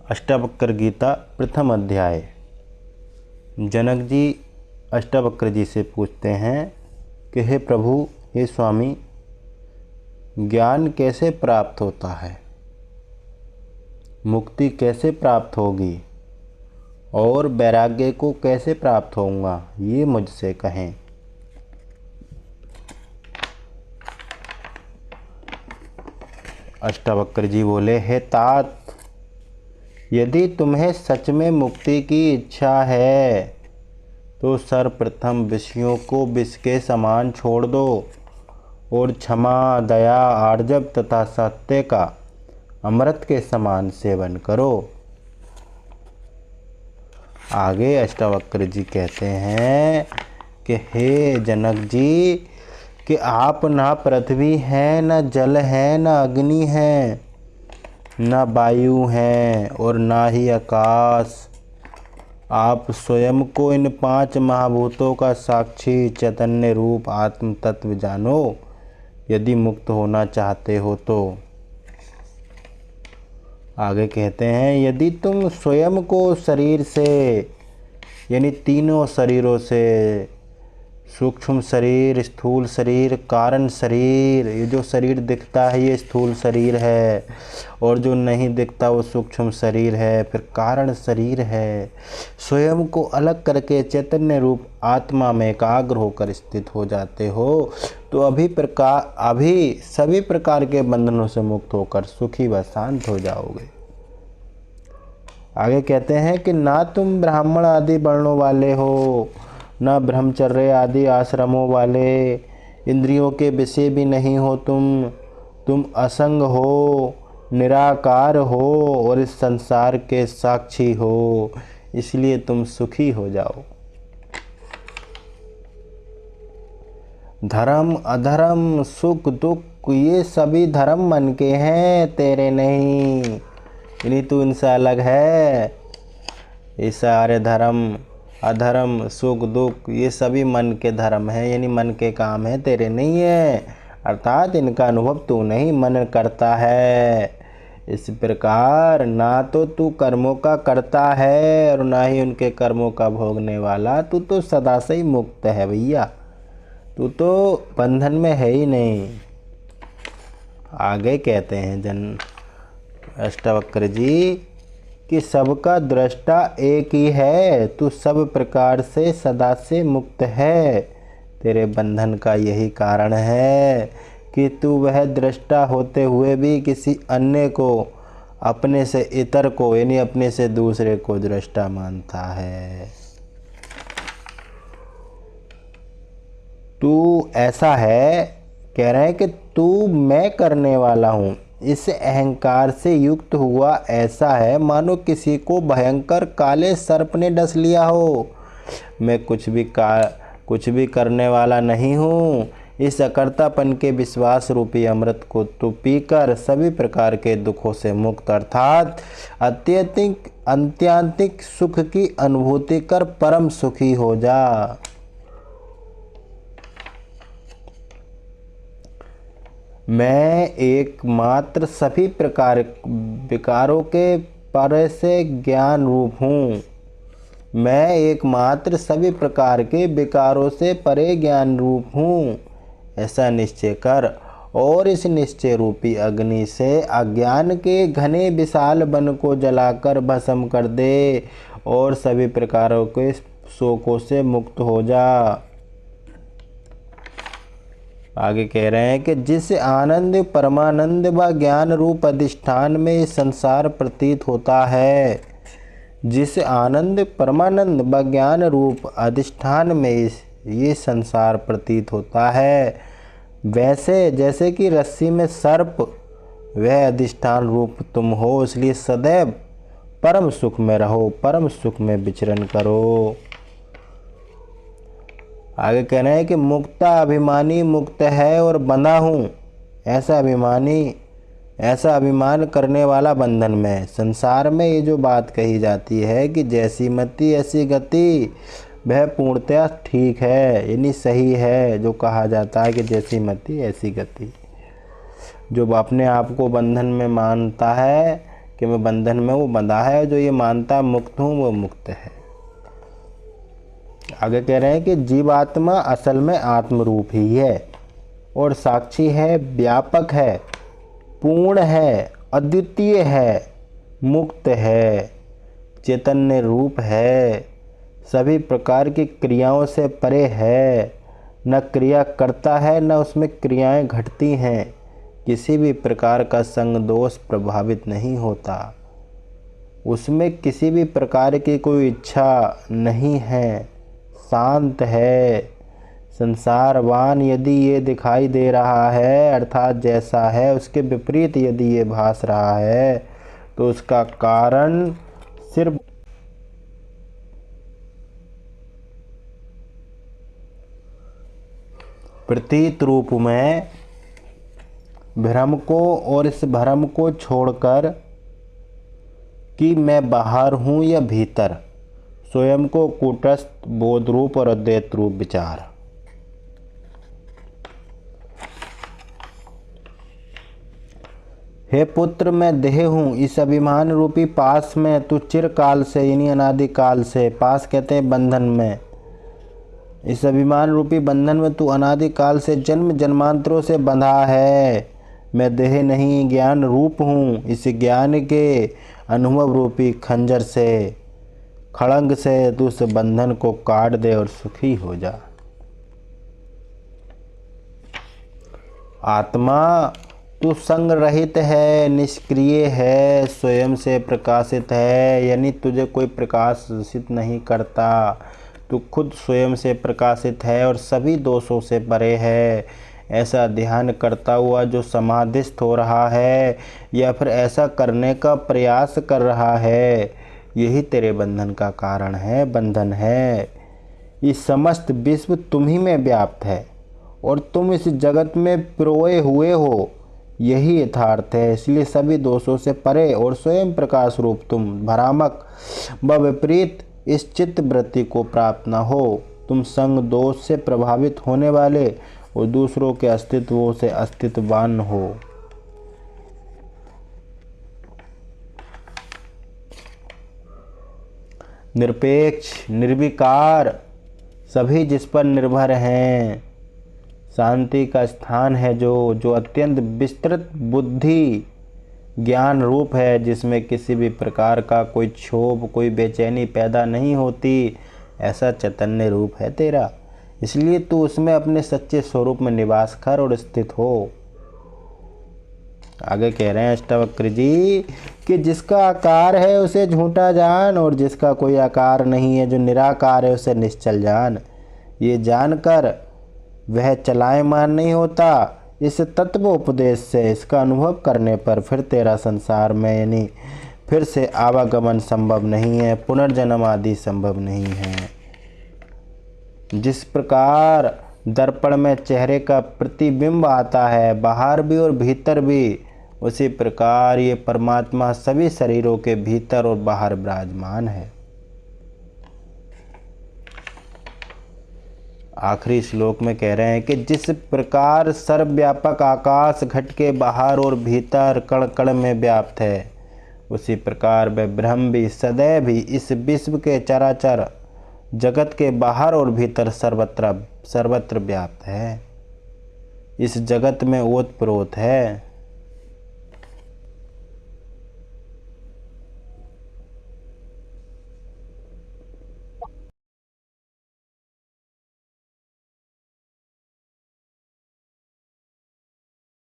अष्टावक्र गीता प्रथम अध्याय। जनक जी अष्टावक्र जी से पूछते हैं कि हे प्रभु, हे स्वामी, ज्ञान कैसे प्राप्त होता है, मुक्ति कैसे प्राप्त होगी और वैराग्य को कैसे प्राप्त होऊंगा, ये मुझसे कहें। अष्टावक्र जी बोले, हे तात, यदि तुम्हें सच में मुक्ति की इच्छा है तो सर्वप्रथम विषयों को विष के समान छोड़ दो और क्षमा, दया, आर्जव तथा सत्य का अमृत के समान सेवन करो। आगे अष्टावक्र जी कहते हैं कि हे जनक जी, कि आप ना पृथ्वी हैं, न जल है, न अग्नि है, न वायु हैं और ना ही आकाश। आप स्वयं को इन 5 महाभूतों का साक्षी चैतन्य रूप आत्म तत्व जानो, यदि मुक्त होना चाहते हो तो। आगे कहते हैं, यदि तुम स्वयं को शरीर से यानी तीनों शरीरों से, सूक्ष्म शरीर, स्थूल शरीर, कारण शरीर, ये जो शरीर दिखता है ये स्थूल शरीर है और जो नहीं दिखता वो सूक्ष्म शरीर है, फिर कारण शरीर है। स्वयं को अलग करके चैतन्य रूप आत्मा में एकाग्र होकर स्थित हो जाते हो तो अभी सभी प्रकार के बंधनों से मुक्त होकर सुखी व शांत हो जाओगे। आगे कहते हैं कि ना तुम ब्राह्मण आदि वर्णों वाले हो, न ब्रह्मचर्य आदि आश्रमों वाले, इंद्रियों के विषय भी नहीं हो तुम असंग हो, निराकार हो और इस संसार के साक्षी हो, इसलिए तुम सुखी हो जाओ। धर्म अधर्म, सुख दुख, ये सभी धर्म मन के हैं, तेरे नहीं, यानी तू इनसे अलग है। ये सारे धर्म अधर्म, सुख दुख, ये सभी मन के धर्म हैं, यानी मन के काम हैं, तेरे नहीं है। अर्थात इनका अनुभव तू नहीं मन करता है। इस प्रकार ना तो तू कर्मों का करता है और ना ही उनके कर्मों का भोगने वाला, तू तो सदा से ही मुक्त है भैया, तू तो बंधन में है ही नहीं। आगे कहते हैं अष्टावक्र जी कि सबका दृष्टा एक ही है, तू सब प्रकार से सदा से मुक्त है। तेरे बंधन का यही कारण है कि तू वह दृष्टा होते हुए भी किसी अन्य को, अपने से इतर को यानी अपने से दूसरे को दृष्टा मानता है। तू ऐसा है, कह रहे हैं कि तू मैं करने वाला हूँ, इस अहंकार से युक्त हुआ ऐसा है मानो किसी को भयंकर काले सर्प ने डस लिया हो। मैं कुछ भी करने वाला नहीं हूँ। इस अकर्तापन के विश्वास रूपी अमृत को तू पीकर सभी प्रकार के दुखों से मुक्त अर्थात आत्यंतिक सुख की अनुभूति कर परम सुखी हो जा। मैं एकमात्र सभी प्रकार विकारों के परे से ज्ञान रूप हूँ। मैं एकमात्र सभी प्रकार के विकारों से परे ज्ञान रूप हूँ, ऐसा निश्चय कर और इस निश्चय रूपी अग्नि से अज्ञान के घने विशाल वन को जलाकर भस्म कर दे और सभी प्रकारों के शोकों से मुक्त हो जा। आगे कह रहे हैं कि जिस आनंद, परमानंद व ज्ञान रूप अधिष्ठान में संसार प्रतीत होता है, जिस आनंद, परमानंद व ज्ञान रूप अधिष्ठान में ये संसार प्रतीत होता है, वैसे जैसे कि रस्सी में सर्प वह अधिष्ठान रूप तुम हो, इसलिए सदैव परम सुख में रहो, परम सुख में विचरण करो। आगे कहना है कि मुक्ता अभिमानी मुक्त है और बंधा हूँ, ऐसा अभिमान करने वाला बंधन में। संसार में ये जो बात कही जाती है कि जैसी मति ऐसी गति, वह पूर्णतया ठीक है, यानी सही है। जो कहा जाता है कि जैसी मति ऐसी गति, जो अपने आप को बंधन में मानता है कि मैं बंधन में, वो बंधा है। जो ये मानता मुक्त हूँ वो मुक्त है। आगे कह रहे हैं कि जीवात्मा असल में आत्मरूप ही है और साक्षी है, व्यापक है, पूर्ण है, अद्वितीय है, मुक्त है, चैतन्य रूप है, सभी प्रकार की क्रियाओं से परे है, न क्रिया करता है न उसमें क्रियाएं घटती हैं, किसी भी प्रकार का संग दोष प्रभावित नहीं होता, उसमें किसी भी प्रकार की कोई इच्छा नहीं है, शांत है। संसारवान यदि ये दिखाई दे रहा है अर्थात जैसा है उसके विपरीत यदि ये भास रहा है तो उसका कारण सिर्फ प्रतीत रूप में भ्रम को और इस भ्रम को छोड़कर कि मैं बाहर हूँ या भीतर, स्वयं को कूटस्थ बोध रूप और अद्वैत रूप विचार। हे पुत्र, मैं देह हूँ, इस अभिमान रूपी पास में तू चिरकाल से यानी अनादिकाल से, पास कहते हैं बंधन में, इस अभिमान रूपी बंधन में तू अनादिकाल से जन्म जन्मांतरों से बंधा है। मैं देह नहीं ज्ञान रूप हूँ, इस ज्ञान के अनुभव रूपी खंजर से, खड़ंग से तू उस बंधन को काट दे और सुखी हो जा। आत्मा तू संग रहित है, निष्क्रिय है, स्वयं से प्रकाशित है, यानी तुझे कोई प्रकाशित नहीं करता, तू खुद स्वयं से प्रकाशित है और सभी दोषों से परे है। ऐसा ध्यान करता हुआ जो समाधिस्थ हो रहा है या फिर ऐसा करने का प्रयास कर रहा है, यही तेरे बंधन का कारण है, बंधन है। ये समस्त विश्व तुम ही में व्याप्त है और तुम इस जगत में पिरोए हुए हो, यही यथार्थ है। इसलिए सभी दोषों से परे और स्वयं प्रकाश रूप तुम भ्रामक व विपरीत इस चित्त वृत्ति को प्राप्त न हो। तुम संग दोष से प्रभावित होने वाले और दूसरों के अस्तित्वों से अस्तित्ववान हो। निरपेक्ष, निर्विकार, सभी जिस पर निर्भर हैं, शांति का स्थान है जो अत्यंत विस्तृत बुद्धि ज्ञान रूप है, जिसमें किसी भी प्रकार का कोई क्षोभ, कोई बेचैनी पैदा नहीं होती, ऐसा चैतन्य रूप है तेरा। इसलिए तू उसमें अपने सच्चे स्वरूप में निवास कर और स्थित हो। आगे कह रहे हैं अष्टावक्र जी कि जिसका आकार है उसे झूठा जान और जिसका कोई आकार नहीं है, जो निराकार है, उसे निश्चल जान। ये जानकर वह चलायमान नहीं होता। इस तत्वोपदेश से, इसका अनुभव करने पर फिर तेरा संसार में यानी फिर से आवागमन संभव नहीं है, पुनर्जन्म आदि संभव नहीं है। जिस प्रकार दर्पण में चेहरे का प्रतिबिंब आता है बाहर भी और भीतर भी, उसी प्रकार ये परमात्मा सभी शरीरों के भीतर और बाहर विराजमान है। आखिरी श्लोक में कह रहे हैं कि जिस प्रकार सर्वव्यापक आकाश घट के बाहर और भीतर कण कण में व्याप्त है, उसी प्रकार वह ब्रह्म भी सदैव ही इस विश्व के चराचर जगत के बाहर और भीतर सर्वत्र व्याप्त है। इस जगत में ओतप्रोत है।